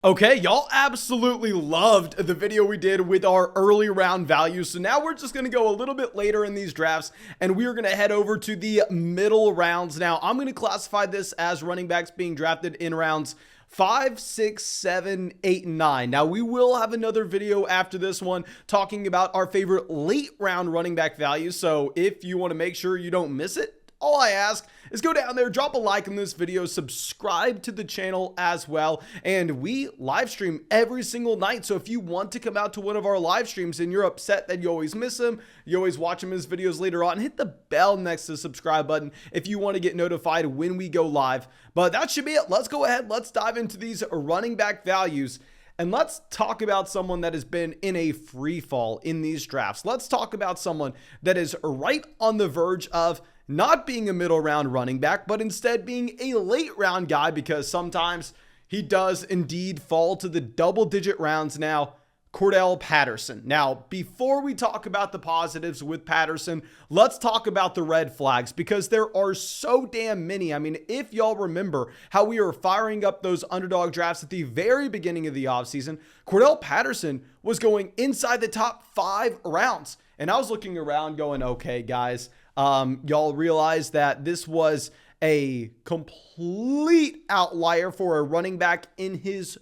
Okay, y'all absolutely loved the video we did with our early round values. So now we're just going to go a little bit later in these drafts and we're going to head over to the middle rounds. Now, I'm going to classify this as running backs being drafted in rounds 5, 6, 7, 8, and 9. Now, we will have another video after this one talking about our favorite late round running back values. So if you want to make sure you don't miss it, all I ask is go down there, drop a like on this video, subscribe to the channel as well, and we live stream every single night. So if you want to come out to one of our live streams and you're upset that you always miss them, you always watch him his videos later on, hit the bell next to the subscribe button if you want to get notified when we go live. But that should be it. Let's go ahead. Let's dive into these running back values. And let's talk about someone that has been in a free fall in these drafts. Let's talk about someone that is right on the verge of not being a middle round running back, but instead being a late round guy, because sometimes he does indeed fall to the double digit rounds now. Cordell Patterson. Now, before we talk about the positives with Patterson, let's talk about the red flags, because there are so damn many. I mean, if y'all remember how we were firing up those underdog drafts at the very beginning of the offseason, Cordell Patterson was going inside the top 5 rounds. And I was looking around going, okay, guys, y'all realize that this was a complete outlier for a running back in his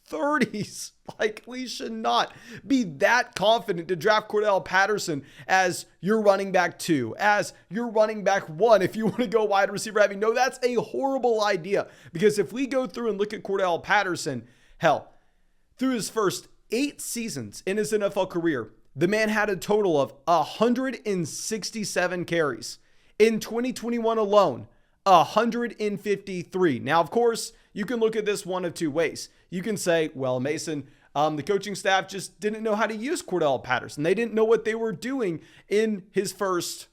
30s. Like, we should not be that confident to draft Cordell Patterson as your running back 2, as your running back 1. If you want to go wide receiver heavy, no, that's a horrible idea. Because if we go through and look at Cordell Patterson, hell, through his first 8 seasons in his NFL career, the man had a total of 167 carries. In 2021 alone, 153. Now, of course, you can look at this one of two ways. You can say, well, Mason, the coaching staff just didn't know how to use Cordell Patterson. They didn't know what they were doing in his first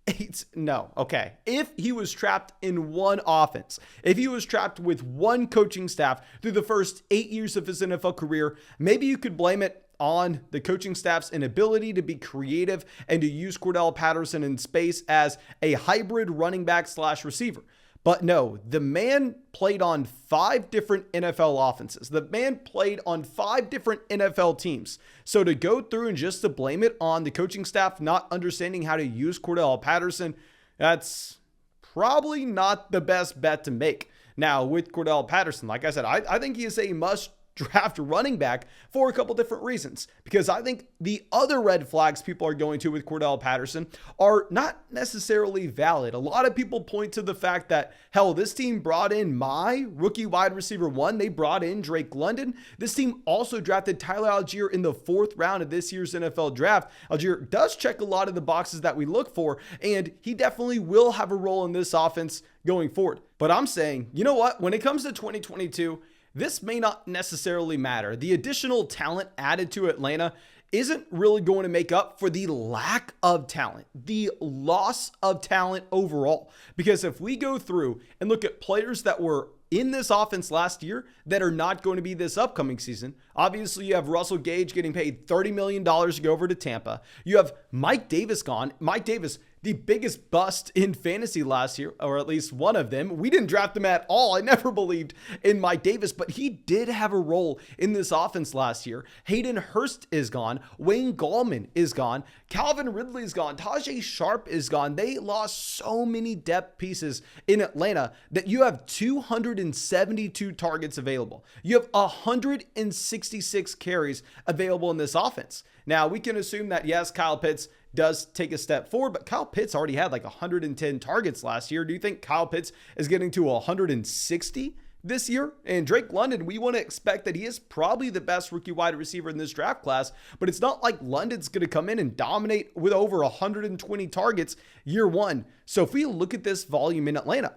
8. No. Okay. If he was trapped in one offense, if he was trapped with one coaching staff through the first 8 years of his NFL career, maybe you could blame it on the coaching staff's inability to be creative and to use Cordell Patterson in space as a hybrid running back / receiver. But no, the man played on 5 different NFL offenses. The man played on 5 different NFL teams. So to go through and just to blame it on the coaching staff not understanding how to use Cordell Patterson, that's probably not the best bet to make. Now, with Cordell Patterson, like I said, I think he is a must draft running back for a couple different reasons, because I think the other red flags people are going to with Cordell Patterson are not necessarily valid. A lot of people point to the fact that, hell, this team brought in my rookie wide receiver 1. They brought in Drake London. This team also drafted Tyler Algier in the 4th round of this year's NFL draft. Algier does check a lot of the boxes that we look for, and he definitely will have a role in this offense going forward. But I'm saying, you know what? When it comes to 2022, this may not necessarily matter. The additional talent added to Atlanta isn't really going to make up for the lack of talent, the loss of talent overall. Because if we go through and look at players that were in this offense last year that are not going to be this upcoming season, obviously you have Russell Gage getting paid $30 million to go over to Tampa. You have Mike Davis gone. Mike Davis, the biggest bust in fantasy last year, or at least one of them. We didn't draft him at all. I never believed in Mike Davis, but he did have a role in this offense last year. Hayden Hurst is gone. Wayne Gallman is gone. Calvin Ridley is gone. Tajay Sharp is gone. They lost so many depth pieces in Atlanta that you have 272 targets available. You have 166 carries available in this offense. Now, we can assume that, yes, Kyle Pitts does take a step forward, but Kyle Pitts already had like 110 targets last year. Do you think Kyle Pitts is getting to 160 this year? And Drake London, we want to expect that he is probably the best rookie wide receiver in this draft class, but it's not like London's going to come in and dominate with over 120 targets year 1. So if we look at this volume in Atlanta,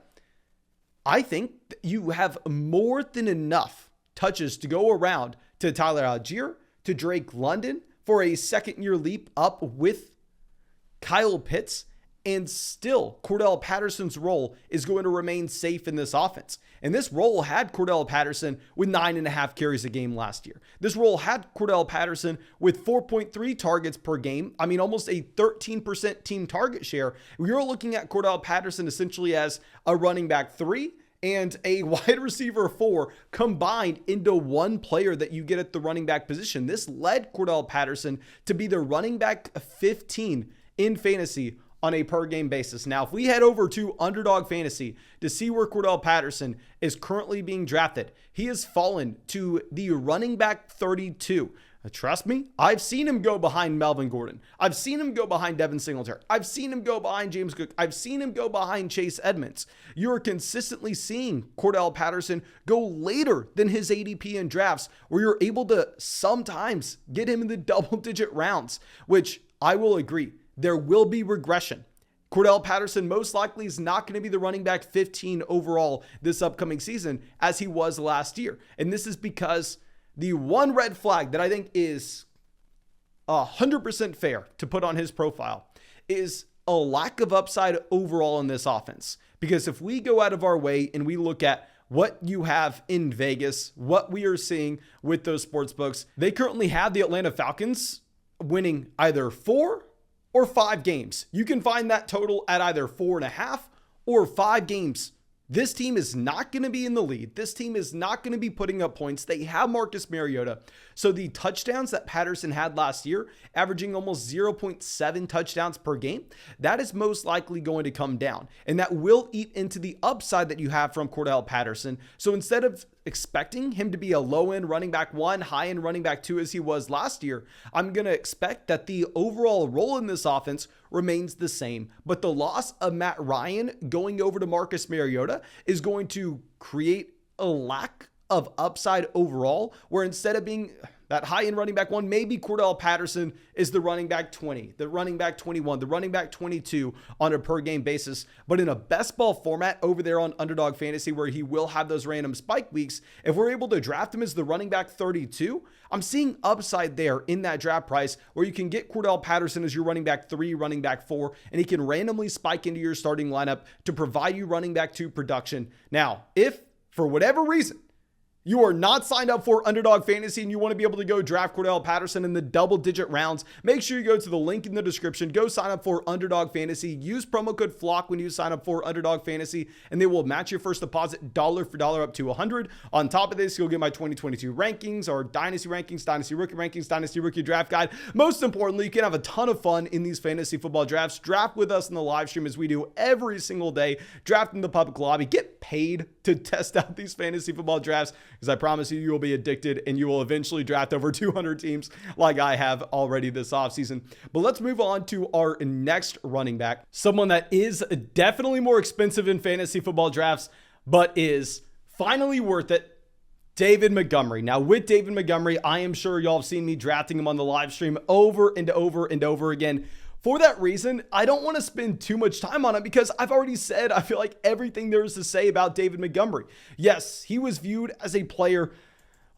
I think you have more than enough touches to go around to Tyler Algier, to Drake London for a second-year leap up with Kyle Pitts, and still Cordell Patterson's role is going to remain safe in this offense. And this role had Cordell Patterson with 9.5 carries a game last year. This role had Cordell Patterson with 4.3 targets per game. I mean, almost a 13% team target share. You're looking at Cordell Patterson essentially as a running back 3 and a wide receiver 4 combined into one player that you get at the running back position. This led Cordell Patterson to be the running back 15 in fantasy on a per game basis. Now, if we head over to Underdog Fantasy to see where Cordell Patterson is currently being drafted, he has fallen to the running back 32. Trust me, I've seen him go behind Melvin Gordon. I've seen him go behind Devin Singletary. I've seen him go behind James Cook. I've seen him go behind Chase Edmonds. You're consistently seeing Cordell Patterson go later than his ADP in drafts, where you're able to sometimes get him in the double-digit rounds, which I will agree, there will be regression. Cordell Patterson most likely is not going to be the running back 15 overall this upcoming season as he was last year. And this is because the one red flag that I think is 100% fair to put on his profile is a lack of upside overall in this offense. Because if we go out of our way and we look at what you have in Vegas, what we are seeing with those sports books, they currently have the Atlanta Falcons winning either 4 or 5 games. You can find that total at either 4.5 or 5 games. This team is not going to be in the lead. This team is not going to be putting up points. They have Marcus Mariota. So the touchdowns that Patterson had last year, averaging almost 0.7 touchdowns per game, that is most likely going to come down. And that will eat into the upside that you have from Cordell Patterson. So instead of expecting him to be a low-end running back 1, high-end running back 2 as he was last year, I'm going to expect that the overall role in this offense remains the same. But the loss of Matt Ryan going over to Marcus Mariota is going to create a lack of upside overall, where instead of being that high-end running back 1, maybe Cordell Patterson is the running back 20, the running back 21, the running back 22 on a per game basis. But in a best ball format over there on Underdog Fantasy, where he will have those random spike weeks, if we're able to draft him as the running back 32, I'm seeing upside there in that draft price where you can get Cordell Patterson as your running back 3, running back 4, and he can randomly spike into your starting lineup to provide you running back 2 production. Now, if for whatever reason you are not signed up for Underdog Fantasy and you want to be able to go draft Cordell Patterson in the double-digit rounds, make sure you go to the link in the description. Go sign up for Underdog Fantasy. Use promo code FLOCK when you sign up for Underdog Fantasy, and they will match your first deposit dollar for dollar up to $100. On top of this, you'll get my 2022 rankings, our Dynasty rankings, Dynasty Rookie rankings, Dynasty Rookie Draft Guide. Most importantly, you can have a ton of fun in these fantasy football drafts. Draft with us in the live stream as we do every single day. Draft in the public lobby. Get paid to test out these fantasy football drafts, because I promise you, you will be addicted and you will eventually draft over 200 teams like I have already this offseason. But let's move on to our next running back, someone that is definitely more expensive in fantasy football drafts, but is finally worth it. David Montgomery. Now, with David Montgomery, I am sure y'all have seen me drafting him on the live stream over and over and over again. For that reason, I don't want to spend too much time on it because I've already said I feel like everything there is to say about David Montgomery. Yes, he was viewed as a player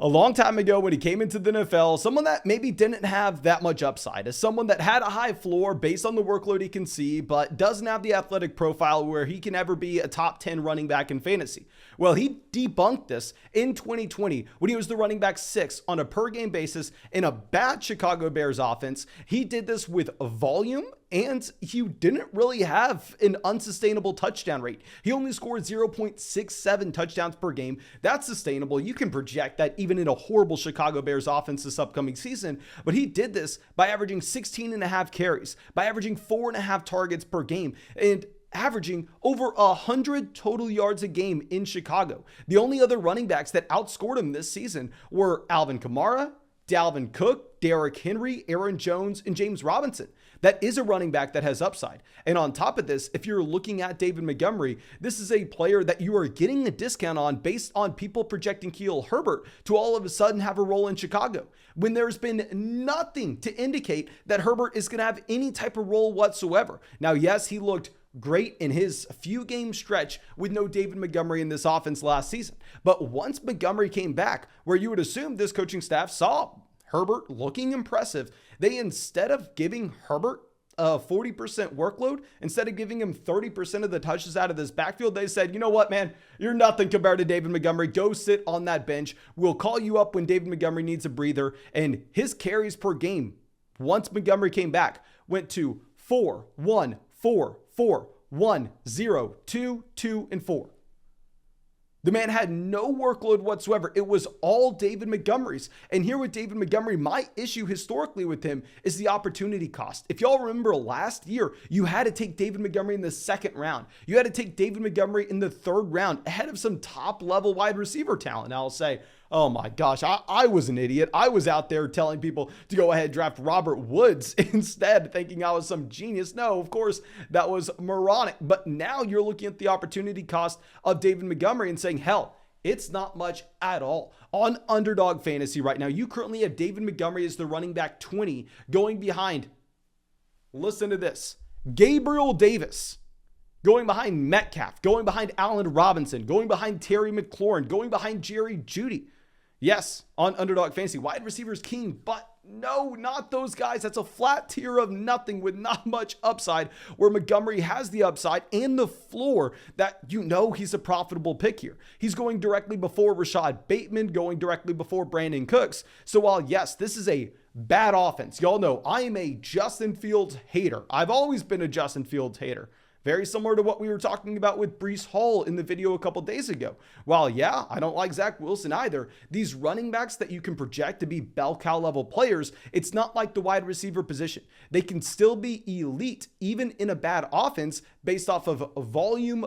a long time ago when he came into the NFL, someone that maybe didn't have that much upside, as someone that had a high floor based on the workload he can see, but doesn't have the athletic profile where he can ever be a top 10 running back in fantasy. Well, he debunked this in 2020 when he was the running back 6 on a per game basis in a bad Chicago Bears offense. He did this with volume, and he didn't really have an unsustainable touchdown rate. He only scored 0.67 touchdowns per game. That's sustainable. You can project that even in a horrible Chicago Bears offense this upcoming season. But he did this by averaging 16.5 carries, by averaging 4.5 targets per game, and averaging over 100 total yards a game in Chicago. The only other running backs that outscored him this season were Alvin Kamara, Dalvin Cook, Derrick Henry, Aaron Jones, and James Robinson. That is a running back that has upside. And on top of this, if you're looking at David Montgomery, this is a player that you are getting a discount on based on people projecting Khalil Herbert to all of a sudden have a role in Chicago, when there's been nothing to indicate that Herbert is going to have any type of role whatsoever. Now, yes, he looked great in his few game stretch with no David Montgomery in this offense last season. But once Montgomery came back, where you would assume this coaching staff saw Herbert looking impressive, they, instead of giving Herbert a 40% workload, instead of giving him 30% of the touches out of this backfield, they said, you know what, man, you're nothing compared to David Montgomery. Go sit on that bench. We'll call you up when David Montgomery needs a breather. And his carries per game, once Montgomery came back, went to 4, 1, 4, 4, 1, 0, 2, 2, and 4. The man had no workload whatsoever. It was all David Montgomery's. And here with David Montgomery, my issue historically with him is the opportunity cost. If y'all remember last year, you had to take David Montgomery in the second round. You had to take David Montgomery in the third round ahead of some top level wide receiver talent. Now I'll say, oh my gosh, I was an idiot. I was out there telling people to go ahead and draft Robert Woods instead, thinking I was some genius. No, of course, that was moronic. But now you're looking at the opportunity cost of David Montgomery and saying, hell, it's not much at all. On Underdog Fantasy right now, you currently have David Montgomery as the running back 20, going behind, listen to this, Gabriel Davis, going behind Metcalf, going behind Allen Robinson, going behind Terry McLaurin, going behind Jerry Jeudy. Yes, on Underdog Fantasy, wide receivers king, but no, not those guys. That's a flat tier of nothing with not much upside, where Montgomery has the upside and the floor that you know he's a profitable pick here. He's going directly before Rashad Bateman, going directly before Brandon Cooks. So while, yes, this is a bad offense, y'all know I am a Justin Fields hater. I've always been a Justin Fields hater. Very similar to what we were talking about with Breece Hall in the video a couple days ago. While, yeah, I don't like Zach Wilson either, these running backs that you can project to be bell cow level players, it's not like the wide receiver position. They can still be elite, even in a bad offense, based off of volume,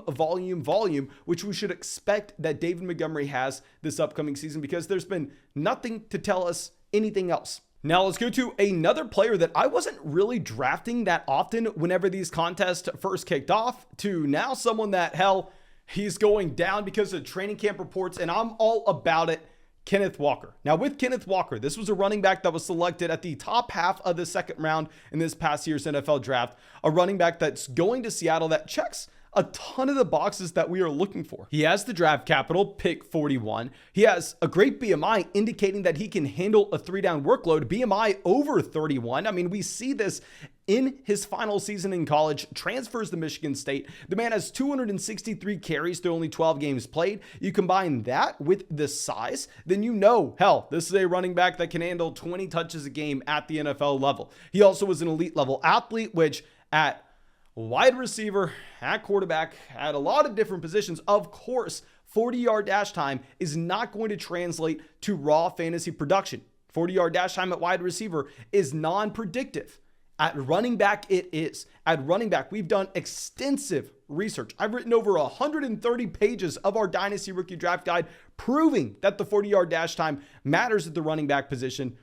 which we should expect that David Montgomery has this upcoming season, because there's been nothing to tell us anything else. Now let's go to another player that I wasn't really drafting that often whenever these contests first kicked off, to now someone that, hell, he's going down because of training camp reports, and I'm all about it, Kenneth Walker. Now with Kenneth Walker, this was a running back that was selected at the top half of the second round in this past year's NFL draft, a running back that's going to Seattle that checks a ton of the boxes that we are looking for. He has the draft capital, pick 41. He has a great BMI indicating that he can handle a 3-down workload, BMI over 31. I mean, we see this in his final season in college, transfers to Michigan State. The man has 263 carries through only 12 games played. You combine that with the size, then you know, hell, this is a running back that can handle 20 touches a game at the NFL level. He also was an elite level athlete, which at wide receiver, at quarterback, at a lot of different positions, of course, 40-yard dash time is not going to translate to raw fantasy production. 40-yard dash time at wide receiver is non-predictive. At running back, it is. At running back, we've done extensive research. I've written over 130 pages of our Dynasty Rookie Draft Guide proving that the 40-yard dash time matters at the running back position.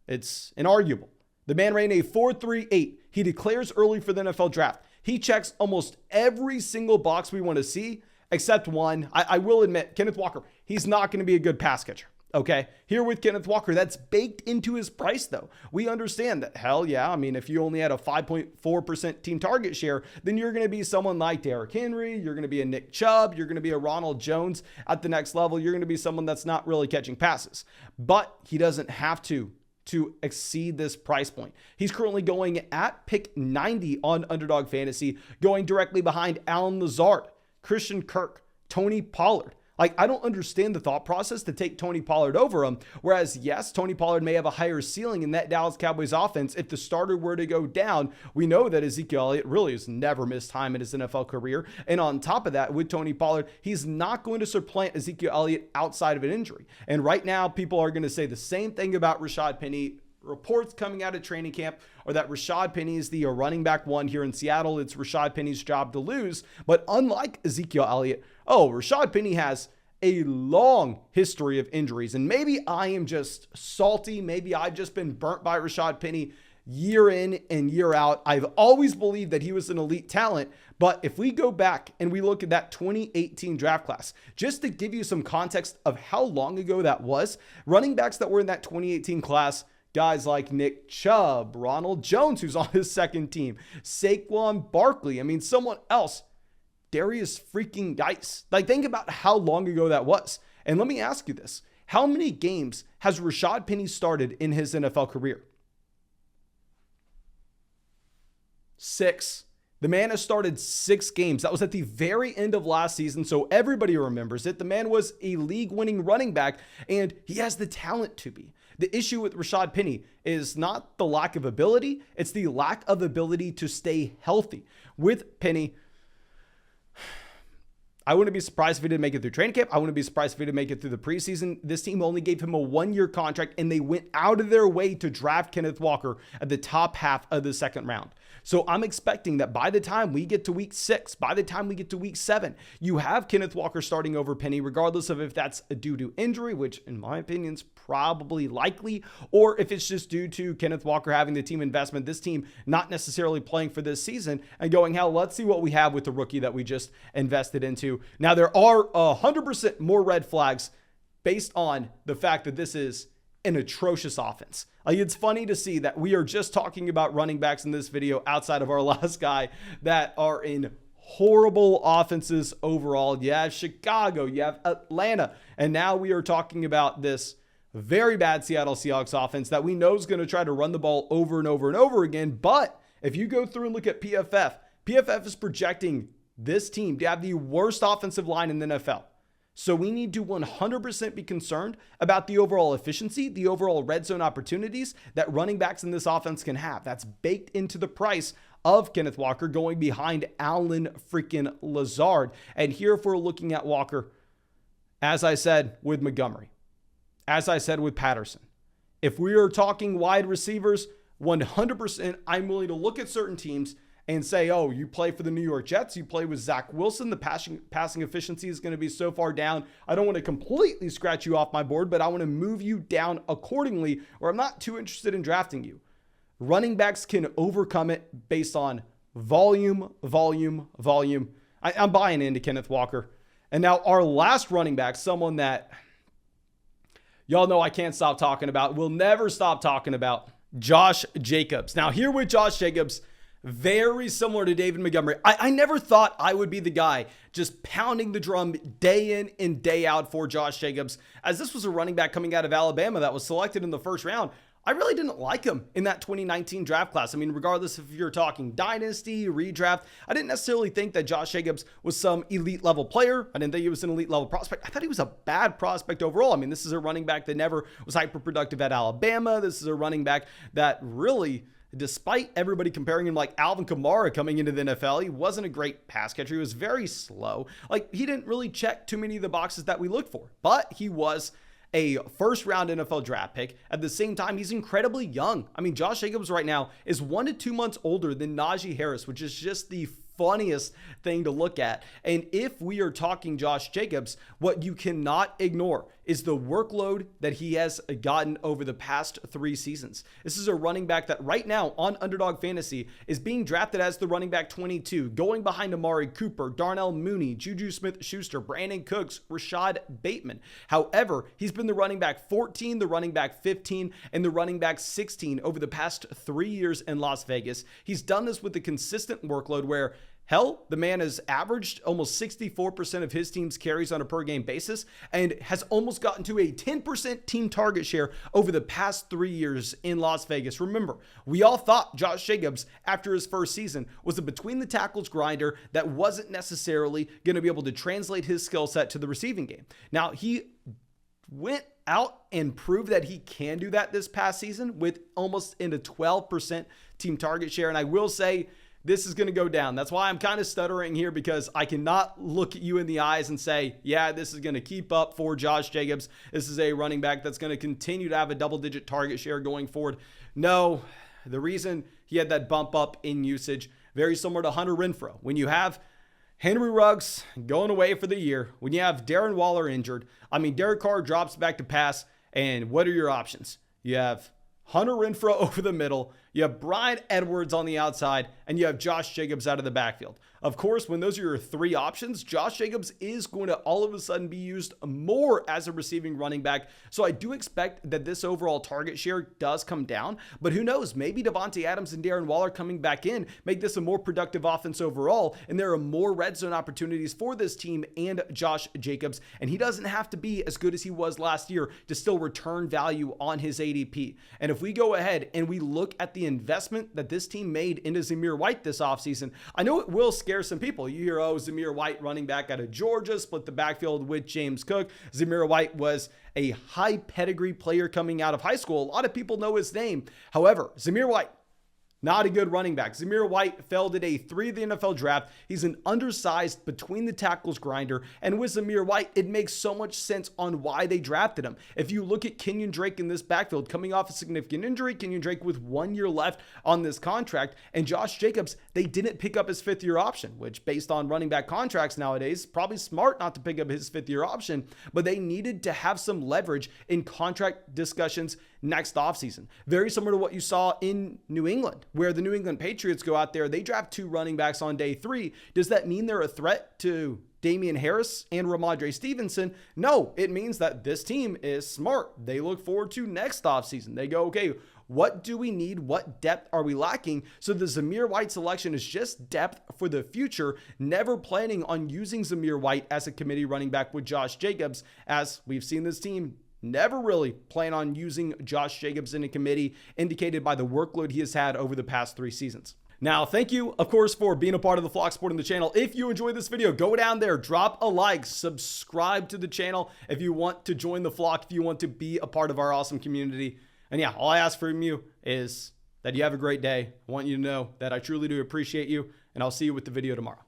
It's inarguable. The man ran a 4.38. He declares early for the NFL draft. He checks almost every single box we want to see, except one. I will admit, Kenneth Walker, he's not going to be a good pass catcher. Okay, here with Kenneth Walker, that's baked into his price though. We understand that, hell yeah, I mean, if you only had a 5.4% team target share, then you're going to be someone like Derrick Henry, you're going to be a Nick Chubb, you're going to be a Ronald Jones at the next level, you're going to be someone that's not really catching passes. But he doesn't have to exceed this price point. He's currently going at pick 90 on Underdog Fantasy, going directly behind Allen Lazard, Christian Kirk, Tony Pollard. Like, I don't understand the thought process to take Tony Pollard over him. Whereas, yes, Tony Pollard may have a higher ceiling in that Dallas Cowboys offense. If the starter were to go down, we know that Ezekiel Elliott really has never missed time in his NFL career. And on top of that, with Tony Pollard, he's not going to supplant Ezekiel Elliott outside of an injury. And right now, people are going to say the same thing about Rashad Penny. Reports coming out of training camp are that Rashad Penny is the running back one here in Seattle. It's Rashad Penny's job to lose. But unlike Ezekiel Elliott, Rashad Penny has a long history of injuries. And maybe I am just salty. Maybe I've just been burnt by Rashad Penny year in and year out. I've always believed that he was an elite talent. But if we go back and we look at that 2018 draft class, just to give you some context of how long ago that was, running backs that were in that 2018 class, guys like Nick Chubb, Ronald Jones, who's on his second team, Saquon Barkley, I mean, someone else, Darius freaking Dice. Like, think about how long ago that was. And let me ask you this. How many games has Rashad Penny started in his NFL career? 6. The man has started 6 games. That was at the very end of last season, so everybody remembers it. The man was a league-winning running back, and he has the talent to be. The issue with Rashad Penny is not the lack of ability, it's the lack of ability to stay healthy. With Penny, I wouldn't be surprised if he didn't make it through training camp. I wouldn't be surprised if he didn't make it through the preseason. This team only gave him a 1-year contract, and they went out of their way to draft Kenneth Walker at the top half of the second round. So I'm expecting that by the time we get to week 6, by the time we get to week 7, you have Kenneth Walker starting over Penny, regardless of if that's due to injury, which in my opinion is probably likely, or if it's just due to Kenneth Walker having the team investment, this team not necessarily playing for this season and going, hell, let's see what we have with the rookie that we just invested into. Now, there are 100% more red flags based on the fact that this is an atrocious offense. Like, it's funny to see that we are just talking about running backs in this video outside of our last guy that are in horrible offenses overall. You have Chicago, you have Atlanta, and now we are talking about this very bad Seattle Seahawks offense that we know is going to try to run the ball over and over and over again. But if you go through and look at PFF is projecting this team to have the worst offensive line in the NFL. So we need to 100% be concerned about the overall efficiency, the overall red zone opportunities that running backs in this offense can have. That's baked into the price of Kenneth Walker going behind Allen freaking Lazard. And here, if we're looking at Walker, as I said with Montgomery, as I said with Patterson, if we are talking wide receivers, 100% I'm willing to look at certain teams and say, oh, you play for the New York Jets, you play with Zach Wilson, the passing efficiency is going to be so far down. I don't want to completely scratch you off my board, but I want to move you down accordingly, or I'm not too interested in drafting you. Running backs can overcome it based on volume. I'm buying into Kenneth Walker. And now our last running back, someone that y'all know I can't stop talking about, will never stop talking about, Josh Jacobs. Now, here with Josh Jacobs, very similar to David Montgomery. I never thought I would be the guy just pounding the drum day in and day out for Josh Jacobs, as this was a running back coming out of Alabama that was selected in the first round. I really didn't like him in that 2019 draft class. I mean, regardless if you're talking dynasty, redraft, I didn't necessarily think that Josh Jacobs was some elite level player. I didn't think he was an elite level prospect. I thought he was a bad prospect overall. I mean, this is a running back that never was hyper productive at Alabama. This is a running back that really, despite everybody comparing him like Alvin Kamara coming into the NFL, he wasn't a great pass catcher. He was very slow. Like, he didn't really check too many of the boxes that we look for, but he was a first round NFL draft pick. At the same time, he's incredibly young. I mean, Josh Jacobs right now is 1 to 2 months older than Najee Harris, which is just the funniest thing to look at. And if we are talking Josh Jacobs, what you cannot ignore is the workload that he has gotten over the past 3 seasons. This is a running back that right now on Underdog Fantasy is being drafted as the running back 22, going behind Amari Cooper, Darnell Mooney, Juju Smith-Schuster, Brandon Cooks, Rashad Bateman. However, he's been the running back 14, the running back 15, and the running back 16 over the past 3 years in Las Vegas. He's done this with a consistent workload where, hell, the man has averaged almost 64% of his team's carries on a per game basis and has almost gotten to a 10% team target share over the past 3 years in Las Vegas. Remember, we all thought Josh Jacobs, after his first season, was a between the tackles grinder that wasn't necessarily going to be able to translate his skill set to the receiving game. Now, he went out and proved that he can do that this past season with almost in a 12% team target share. And I will say, this is going to go down. That's why I'm kind of stuttering here, because I cannot look at you in the eyes and say, yeah, this is going to keep up for Josh Jacobs. This is a running back that's going to continue to have a double-digit target share going forward. No, the reason he had that bump up in usage, very similar to Hunter Renfrow. When you have Henry Ruggs going away for the year, when you have Darren Waller injured, I mean, Derek Carr drops back to pass, and what are your options? You have Hunter Renfrow over the middle, you have Bryan Edwards on the outside, and you have Josh Jacobs out of the backfield. Of course, when those are your 3 options, Josh Jacobs is going to all of a sudden be used more as a receiving running back. So I do expect that this overall target share does come down, but who knows? Maybe Devontae Adams and Darren Waller coming back in make this a more productive offense overall, and there are more red zone opportunities for this team and Josh Jacobs, and he doesn't have to be as good as he was last year to still return value on his ADP. And if we go ahead and we look at the investment that this team made into Zamir White this offseason, I know it will scare some people. You hear, oh, Zamir White running back out of Georgia, split the backfield with James Cook. Zamir White was a high pedigree player coming out of high school. A lot of people know his name. However, Zamir White, not a good running back. Zamir White fell to day 3 of the NFL draft. He's an undersized between the tackles grinder. And with Zamir White, it makes so much sense on why they drafted him. If you look at Kenyon Drake in this backfield, coming off a significant injury, Kenyon Drake with 1 year left on this contract, and Josh Jacobs, they didn't pick up his 5th-year option, which based on running back contracts nowadays, probably smart not to pick up his 5th-year option, but they needed to have some leverage in contract discussions next offseason. Very similar to what you saw in New England, where the New England Patriots go out there, they draft 2 running backs on day 3. Does that mean they're a threat to Damian Harris and Ramondre Stevenson? No, it means that this team is smart. They look forward to next offseason. They go, okay, what do we need? What depth are we lacking? So the Zamir White selection is just depth for the future, never planning on using Zamir White as a committee running back with Josh Jacobs, as we've seen this team never really plan on using Josh Jacobs in a committee, indicated by the workload he has had over the past 3 seasons. Now, thank you, of course, for being a part of the Flock Sport on the channel. If you enjoyed this video, go down there, drop a like, subscribe to the channel if you want to join the flock, if you want to be a part of our awesome community. And yeah, all I ask from you is that you have a great day. I want you to know that I truly do appreciate you, and I'll see you with the video tomorrow.